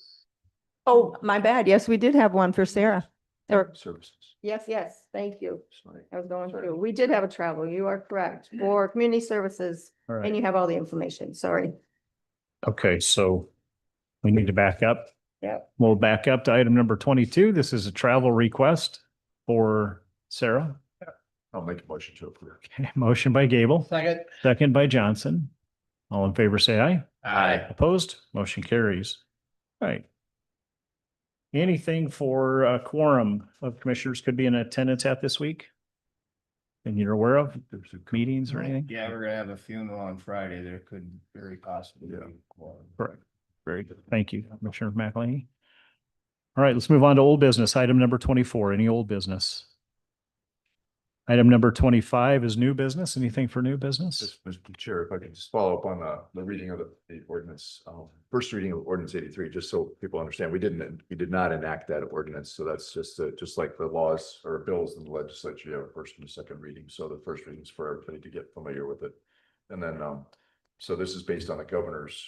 G: Oh, my bad. Yes, we did have one for Sarah. Or,
H: services?
G: yes, thank you.
H: Sorry.
G: I was going through. We did have a travel. You are correct. For community services,
B: All
G: and
B: right.
G: you have all the information. Sorry.
B: Okay, so we need to back up.
G: Yep.
B: We'll back up to item number 22. This is a travel request for Sarah.
H: I'll make a motion to approve.
B: Okay, motion by Gable,
A: Second.
B: second by Johnson. All in favor, say aye.
C: Aye.
B: Opposed? Motion carries. All right. Anything for a quorum of commissioners could be in attendance at this week? And you're aware of
H: There's a
B: meetings or anything?
D: Yeah, we're gonna have a funeral on Friday. There could very possibly be.
B: Correct. Very good. Thank you, Commissioner McElhaney. All right, let's move on to old business. Item number 24, any old business? Item number 25 is new business. Anything for new business?
H: Just, Mr. Chair, if I could just follow up on the reading of the ordinance, first reading of ordinance 83, just so people understand, we did not enact that ordinance. So that's just like the laws or bills in the legislature, you have a first and a second reading. So the first reading is for everybody to get familiar with it. And then, so this is based on the governor's,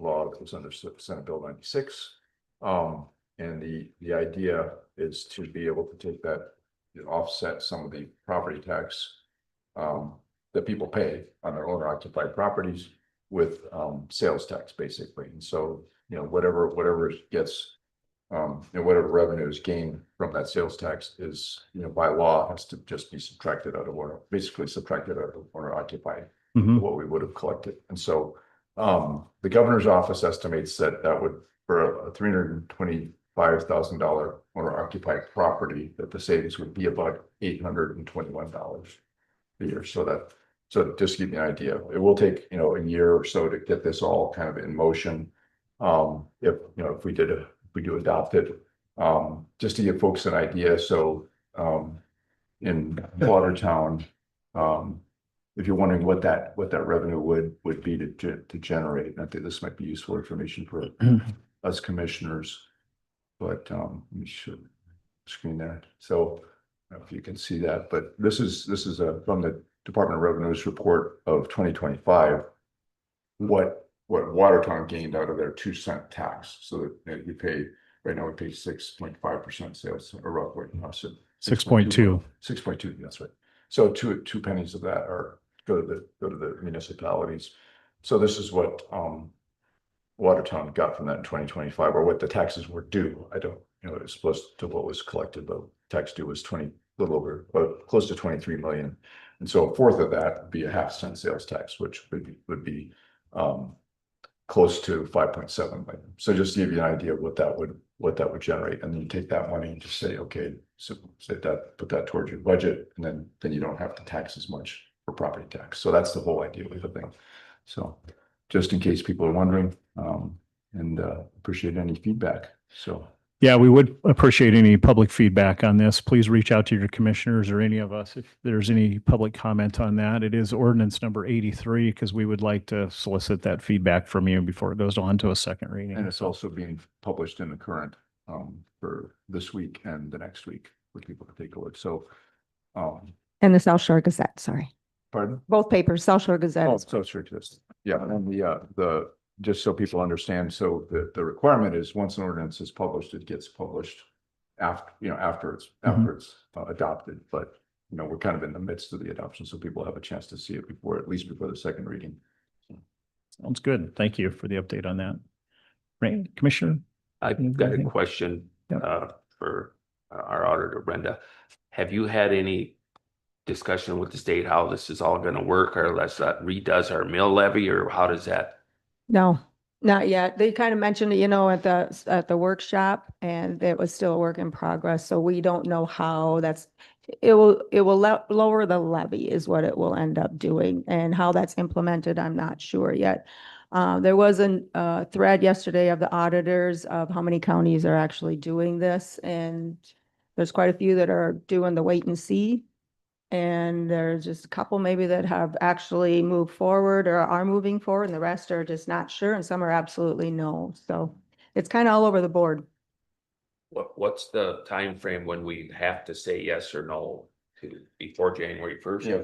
H: law that was under Senate Bill 96. And the idea is to be able to take that, offset some of the property tax that people pay on their owner occupied properties with sales tax, basically. And so, whatever gets, whatever revenue is gained from that sales tax is, by law has to just be subtracted out of basically subtracted out of owner occupied,
B: Mhm.
H: what we would have collected. And so the governor's office estimates that would, for a $325,000 owner occupied property, that the savings would be about $821 a year. So just to give you an idea, it will take, a year or so to get this all kind of in motion. If we do adopt it, just to give folks an idea. So, in Watertown, if you're wondering what that revenue would be to generate, and I think this might be useful information for us commissioners. But let me show screen there. So I don't know if you can see that, but this is from the Department of Revenue's report of 2025. What Watertown gained out of their 2-cent tax. So that we pay right now, we pay 6.5% sales, or roughly
B: 6.2.
H: 6.2, that's right. So two pennies of that go to the municipalities. So this is what Watertown got from that in 2025, or what the taxes were due. I don't, it's close to what was collected, but tax due was close to 23 million. And so a fourth of that would be a 0.5 cent sales tax, which would be close to 5.7 million. So just to give you an idea of what that would generate, and then you take that money and just say, okay, so put that towards your budget, and then you don't have to tax as much for property tax. So that's the whole idea of the thing. So just in case people are wondering, and appreciate any feedback. So.
B: Yeah, we would appreciate any public feedback on this. Please reach out to your commissioners or any of us if there's any public comment on that. It is ordinance number 83, because we would like to solicit that feedback from you before it goes on to a second reading.
H: And it's also being published in the current for this week and the next week for people to take a look. So,
G: And the South Shore Gazette, sorry.
H: pardon?
G: Both papers, South Shore Gazette.
H: Oh, so sure, just, yeah, and the just so people understand, so the requirement is once an ordinance is published, it gets published after it's adopted. But we're kind of in the midst of the adoption, so people have a chance to see it at least before the second reading.
B: Sounds good. Thank you for the update on that. Right, Commissioner?
C: I've got a question for our auditor, Brenda. Have you had any discussion with the state how this is all going to work, or unless that redoes our mill levy, or how does that?
G: No, Not yet. They kind of mentioned, it, at the workshop, and it was still a work in progress. So we don't know how it will lower the levy is what it will end up doing. And how that's implemented, I'm not sure yet. There was a thread yesterday of the auditors of how many counties are actually doing this. And there's quite a few that are doing the wait and see. And there's just a couple maybe that have actually moved forward or are moving forward, and the rest are just not sure, and some are absolutely no. So it's kind of all over the board.
C: What's the time frame when we have to say yes or no to before January 1st?
H: Yeah,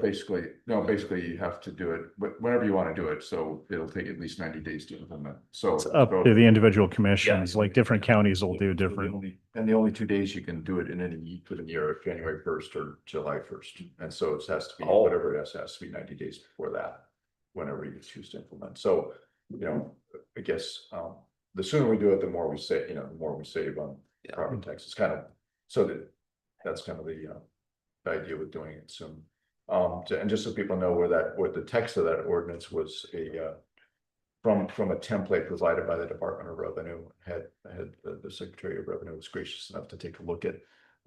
H: basically you have to do it whenever you want to do it. So it'll take at least 90 days to implement. So
B: It's up to the individual commissions, like different counties will do
H: So
B: different.
H: the only 2 days you can do it in any given year, January 1st or July 1st. And so it has to be,
C: Oh.
H: whatever it has to be 90 days before that, whenever you choose to implement. So, I guess, the sooner we do it, the more we save, the more we save on property taxes, kind of. So that's kind of the idea with doing it soon. And just so people know what the text of that ordinance was from a template provided by the Department of Revenue, had the Secretary of Revenue was gracious enough to take a look at,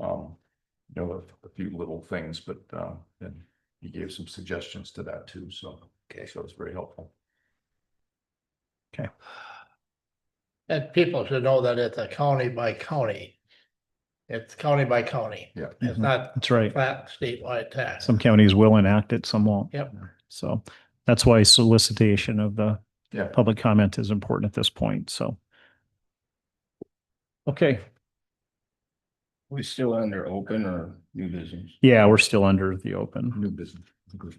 H: a few little things, but, and he gave some suggestions to that too. So, so it was very helpful.
B: Okay.
A: And people should know that it's a county by county. It's county by county.
H: Yeah.
A: It's
B: Mhm.
A: not
B: That's right.
A: flat statewide tax.
B: Some counties will enact it, some won't.
A: Yep.
B: So that's why solicitation of the
H: Yeah.
B: public comment is important at this point. So. Okay.
D: We still under open or new business?
B: Yeah, we're still under the open.
H: New business. I guess.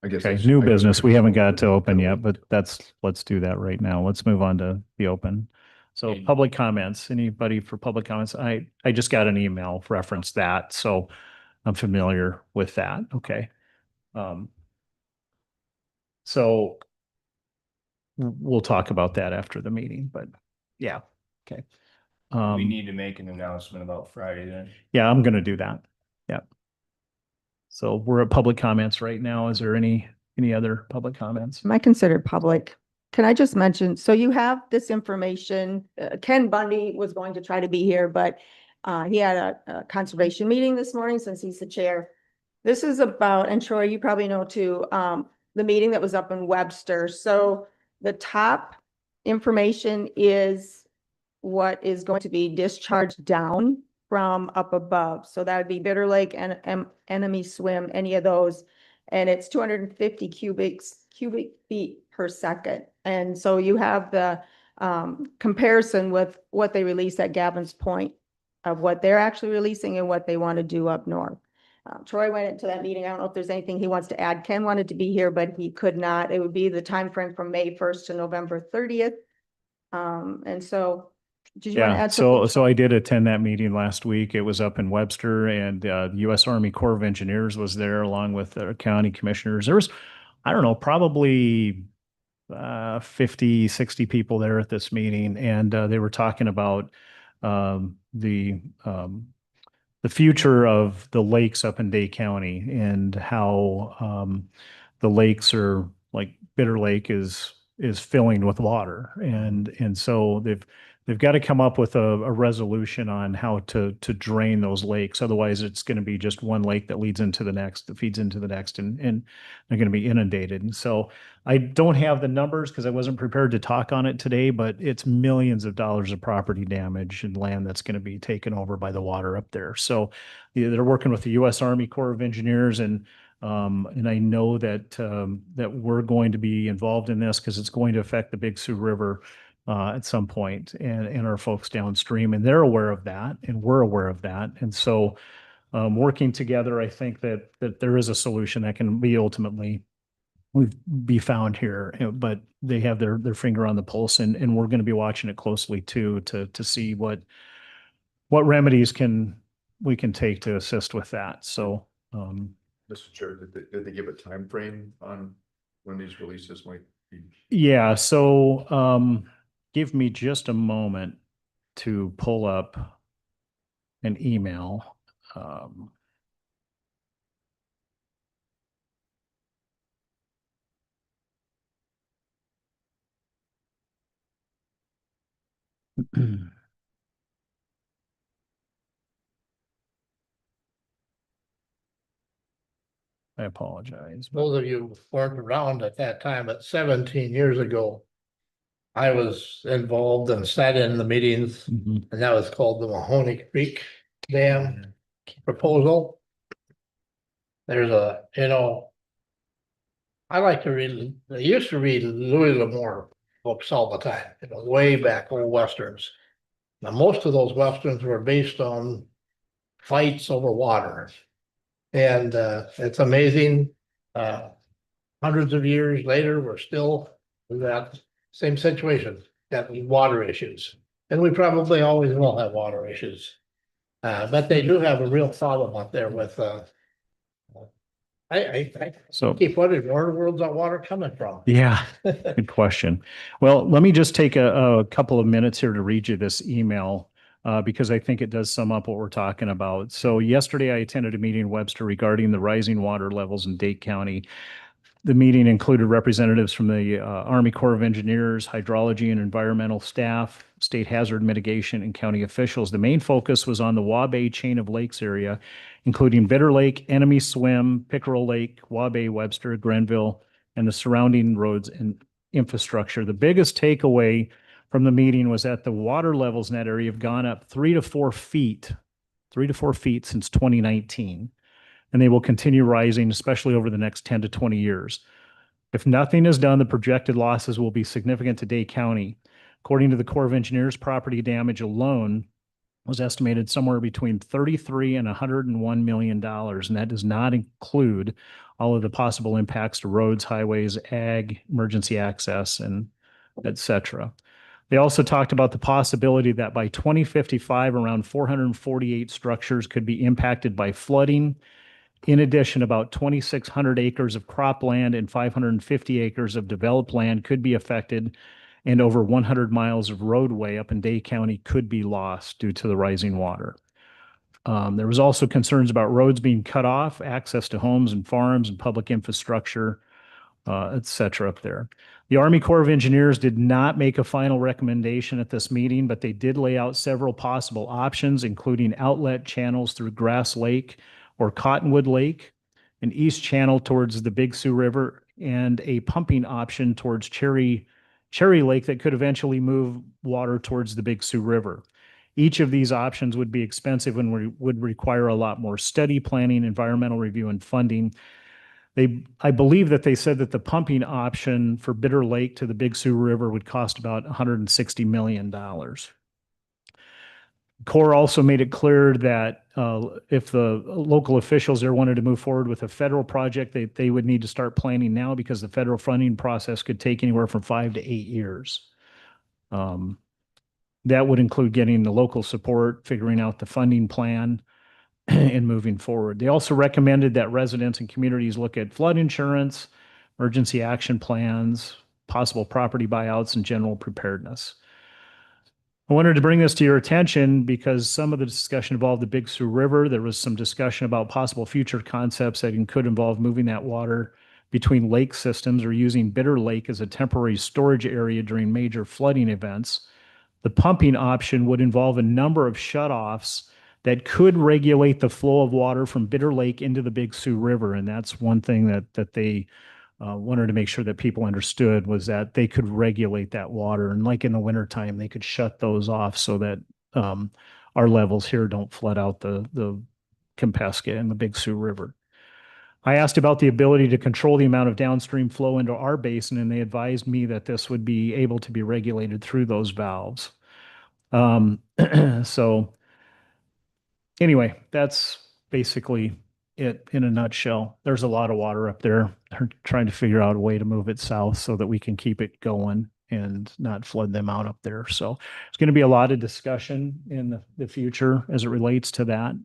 B: Okay,
H: that's-
B: new
H: I guess
B: business. We haven't got to open
H: Yeah.
B: yet, but let's do that right now. Let's move on to the open. So public comments, anybody for public comments? I just got an email reference that, so I'm familiar with that. Okay. So we'll talk about that after the meeting, but yeah, okay.
D: We need to make an announcement about Friday then.
B: Yeah, I'm gonna do that. Yeah. So we're at public comments right now. Is there any other public comments?
G: Am I considered public? Can I just mention, so you have this information, Ken Bundy was going to try to be here, but he had a conservation meeting this morning since he's the chair. This is about, and Troy, you probably know too, the meeting that was up in Webster. So the top information is what is going to be discharged down from up above. So that would be Bitter Lake and Enemy Swim, any of those. And it's 250 cubic feet per second. And so you have the comparison with what they release at Gavin's Point of what they're actually releasing and what they want to do up north. Troy went into that meeting. I don't know if there's anything he wants to add. Ken wanted to be here, but he could not. It would be the time frame from May 1st to November 30th. And so did you want to
B: Yeah,
G: add something?
B: so I did attend that meeting last week. It was up in Webster, and the U.S. Army Corps of Engineers was there along with the county commissioners. There was, I don't know, probably 50, 60 people there at this meeting, and they were talking about the future of the lakes up in Day County and how the lakes are, like Bitter Lake is filling with water, and so they've got to come up with a resolution on how to drain those lakes. Otherwise, it's going to be just one lake that leads into the next, that feeds into the next, and they're going to be inundated. And so I don't have the numbers because I wasn't prepared to talk on it today, but it's millions of dollars of property damage and land that's going to be taken over by the water up there. So they're working with the U.S. Army Corps of Engineers, and I know that that we're going to be involved in this because it's going to affect the Big Sioux River at some point, and our folks downstream, and they're aware of that, and we're aware of that, and so working together, I think that there is a solution that can be ultimately be found here, but they have their finger on the pulse, and we're going to be watching it closely too to see what remedies we can take to assist with that. So.
H: Mr. Chair, did they give a time frame on when these releases might be?
B: Yeah, so give me just a moment to pull up an email. I apologize.
A: Those of you who weren't around at that time, but 17 years ago, I was involved and sat in the meetings,
B: Mhm.
A: and that was called the Mahoney Creek Dam proposal. There's I like to read, I used to read Louis L'Amour books all the time, way back, old westerns. Now, most of those westerns were based on fights over water. And it's amazing, hundreds of years later, we're still in that same situation, got water issues. And we probably always will have water issues. But they do have a real problem up there with, I
B: So,
A: keep wondering, where the world's that water coming from?
B: yeah, good question. Well, let me just take a couple of minutes here to read you this email because I think it does sum up what we're talking about. So yesterday I attended a meeting in Webster regarding the rising water levels in Dake County. The meeting included representatives from the Army Corps of Engineers, hydrology and environmental staff, state hazard mitigation, and county officials. The main focus was on the Wabae chain of lakes area, including Bitter Lake, Enemy Swim, Pickerel Lake, Wabae, Webster, Grenville, and the surrounding roads and infrastructure. The biggest takeaway from the meeting was that the water levels in that area have gone up 3 to 4 feet, 3 to 4 feet since 2019. And they will continue rising, especially over the next 10 to 20 years. If nothing is done, the projected losses will be significant to Dake County. According to the Corps of Engineers, property damage alone was estimated somewhere between $33 and $101 million, and that does not include all of the possible impacts to roads, highways, ag, emergency access, and et cetera. They also talked about the possibility that by 2055, around 448 structures could be impacted by flooding. In addition, about 2,600 acres of cropland and 550 acres of developed land could be affected, and over 100 miles of roadway up in Dake County could be lost due to the rising water. There was also concerns about roads being cut off, access to homes and farms and public infrastructure, et cetera up there. The Army Corps of Engineers did not make a final recommendation at this meeting, but they did lay out several possible options, including outlet channels through Grass Lake or Cottonwood Lake, an east channel towards the Big Sioux River, and a pumping option towards Cherry Lake that could eventually move water towards the Big Sioux River. Each of these options would be expensive and would require a lot more study, planning, environmental review, and funding. I believe that they said that the pumping option for Bitter Lake to the Big Sioux River would cost about $160 million. Corps also made it clear that if the local officials there wanted to move forward with a federal project, they would need to start planning now because the federal funding process could take anywhere from 5 to 8 years. That would include getting the local support, figuring out the funding plan, and moving forward. They also recommended that residents and communities look at flood insurance, emergency action plans, possible property buyouts, and general preparedness. I wanted to bring this to your attention because some of the discussion involved the Big Sioux River. There was some discussion about possible future concepts that could involve moving that water between lake systems or using Bitter Lake as a temporary storage area during major flooding events. The pumping option would involve a number of shutoffs that could regulate the flow of water from Bitter Lake into the Big Sioux River. And that's one thing that they wanted to make sure that people understood was that they could regulate that water. And like in the wintertime, they could shut those off so that our levels here don't flood out the Kempesca and the Big Sioux River. I asked about the ability to control the amount of downstream flow into our basin, and they advised me that this would be able to be regulated through those valves. So anyway, that's basically it in a nutshell. There's a lot of water up there. They're trying to figure out a way to move it south so that we can keep it going and not flood them out up there. So it's going to be a lot of discussion in the future as it relates to that.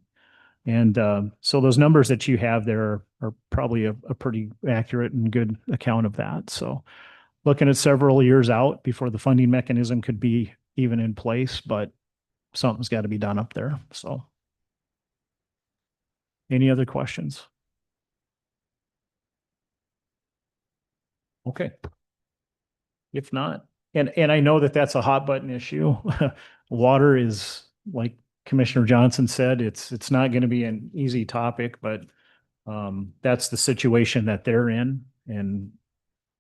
B: And so those numbers that you have there are probably a pretty accurate and good account of that. So looking at several years out before the funding mechanism could be even in place, but something's got to be done up there. So any other questions? Okay. If not, And I know that that's a hot button issue. Water is, like Commissioner Johnson said, it's not going to be an easy topic, but that's the situation that they're in. And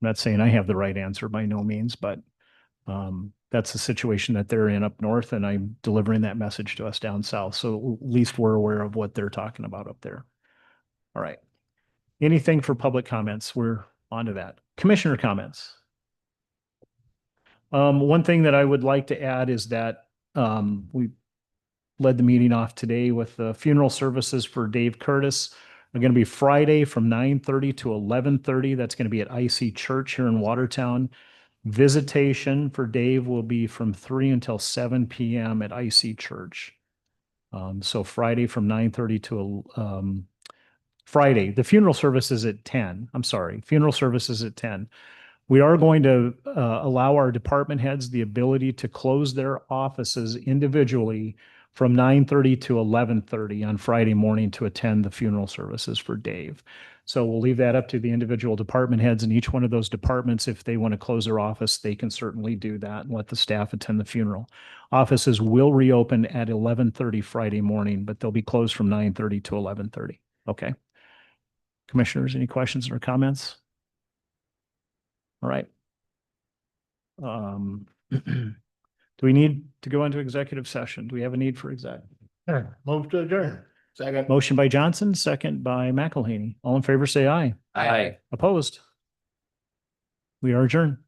B: I'm not saying I have the right answer by no means, but that's the situation that they're in up north, and I'm delivering that message to us down south. So at least we're aware of what they're talking about up there. All right. Anything for public comments? We're on to that. Commissioner comments. One thing that I would like to add is that we led the meeting off today with the funeral services for Dave Curtis. They're going to be Friday from 9:30 to 11:30. That's going to be at IC Church here in Watertown. Visitation for Dave will be from 3 until 7 p.m. at IC Church. So Friday from 9:30 to Friday. The funeral service is at 10. I'm sorry. Funeral service is at 10. We are going to allow our department heads the ability to close their offices individually from 9:30 to 11:30 on Friday morning to attend the funeral services for Dave. So we'll leave that up to the individual department heads in each one of those departments. If they want to close their office, they can certainly do that and let the staff attend the funeral. Offices will reopen at 11:30 Friday morning, but they'll be closed from 9:30 to 11:30. Okay. Commissioners, any questions or comments? All right. Do we need to go into executive session? Do we have a need for exec?
A: Move to adjourn. Second.
B: Motion by Johnson, second by McElhaney. All in favor, say aye.
C: Aye.
B: Opposed? We are adjourned.